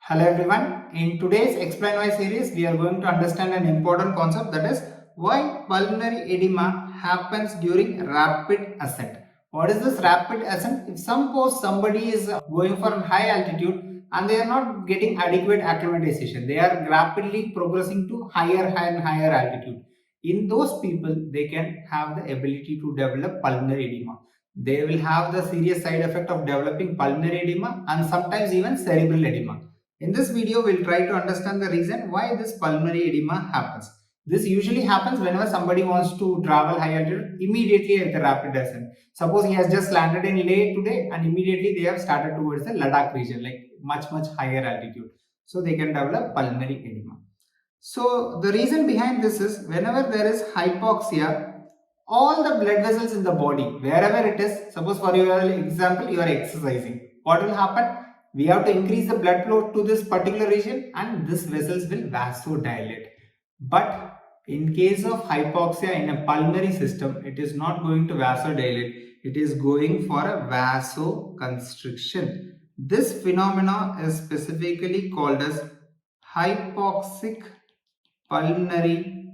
Hello everyone. In today's Explain Why series, we are going to understand an important concept, that is why pulmonary edema happens during rapid ascent. What is this rapid ascent? If suppose somebody is going for a high altitude and they are not getting adequate acclimatization, they are rapidly progressing to higher and higher altitude. In those people, they can have the ability to develop pulmonary edema. They will have the serious side effect of developing pulmonary edema and sometimes even cerebral edema. In this video, we'll try to understand the reason why this pulmonary edema happens. This usually happens whenever somebody wants to travel high altitude immediately at the rapid descent. Suppose he has just landed in Leh today and immediately they have started towards the Ladakh region, like much higher altitude. So they can develop pulmonary edema. So the reason behind this is whenever there is hypoxia, all the blood vessels in the body, wherever it is, suppose for your example, you are exercising. What will happen? We have to increase the blood flow to this particular region and these vessels will vasodilate. But in case of hypoxia in a pulmonary system, it is not going to vasodilate. It is going for a vasoconstriction. This phenomena is specifically called as hypoxic pulmonary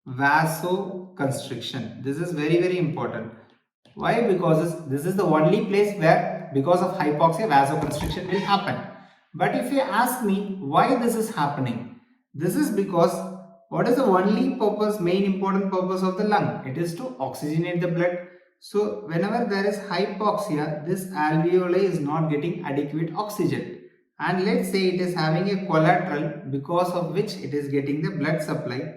vasoconstriction. This is very important. Why? Because this is the only place where because of hypoxia vasoconstriction will happen. But if you ask me why this is happening, this is because what is the only purpose, main important purpose of the lung? It is to oxygenate the blood. So whenever there is hypoxia, this alveoli is not getting adequate oxygen. And let's say it is having a collateral because of which it is getting the blood supply.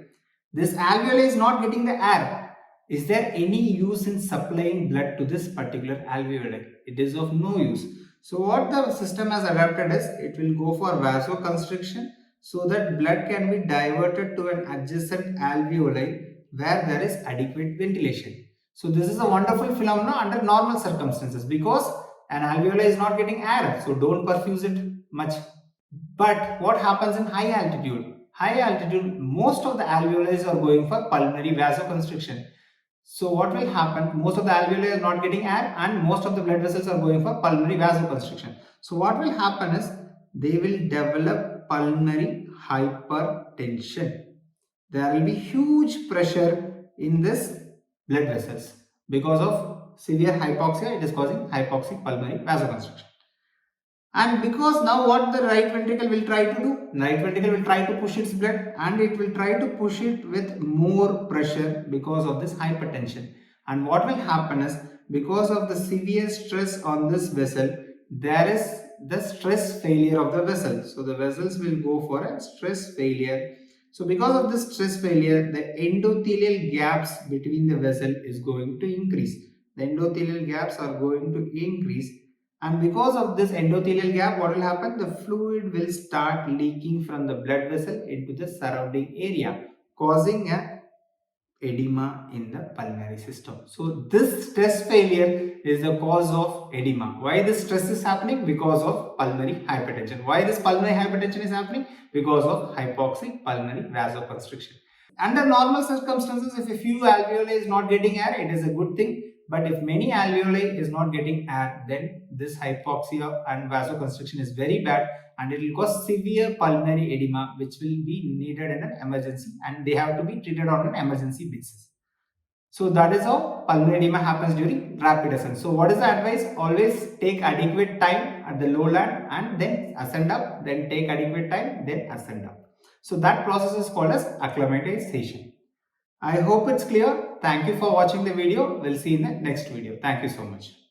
This alveoli is not getting the air. Is there any use in supplying blood to this particular alveoli? It is of no use. So what the system has adapted is it will go for vasoconstriction so that blood can be diverted to an adjacent alveoli where there is adequate ventilation. So this is a wonderful phenomenon under normal circumstances because an alveoli is not getting air, so don't perfuse it much. But what happens in high altitude? High altitude, most of the alveoli are going for pulmonary vasoconstriction. So what will happen? Most of the alveoli are not getting air and most of the blood vessels are going for pulmonary vasoconstriction. So what will happen is they will develop pulmonary hypertension. There will be huge pressure in this blood vessels because of severe hypoxia. It is causing hypoxic pulmonary vasoconstriction. And because now what the right ventricle will try to do? Right ventricle will try to push its blood and it will try to push it with more pressure because of this hypertension. And what will happen is because of the severe stress on this vessel, there is the stress failure of the vessel. So the vessels will go for a stress failure. So because of this stress failure, the endothelial gaps between the vessel is going to increase. The endothelial gaps are going to increase. And because of this endothelial gap, what will happen? The fluid will start leaking from the blood vessel into the surrounding area, causing a edema in the pulmonary system. So this stress failure is the cause of edema. Why this stress is happening? Because of pulmonary hypertension. Why this pulmonary hypertension is happening? Because of hypoxic pulmonary vasoconstriction. Under normal circumstances, if a few alveoli is not getting air, it is a good thing. But if many alveoli is not getting air, then this hypoxia and vasoconstriction is very bad and it will cause severe pulmonary edema which will be needed in an emergency and they have to be treated on an emergency basis. So that is how pulmonary edema happens during rapid ascent. So what is the advice? Always take adequate time at the lowland and then ascend up, then take adequate time, then ascend up. So that process is called as acclimatization. I hope it's clear. Thank you for watching the video. We'll see you in the next video. Thank you so much.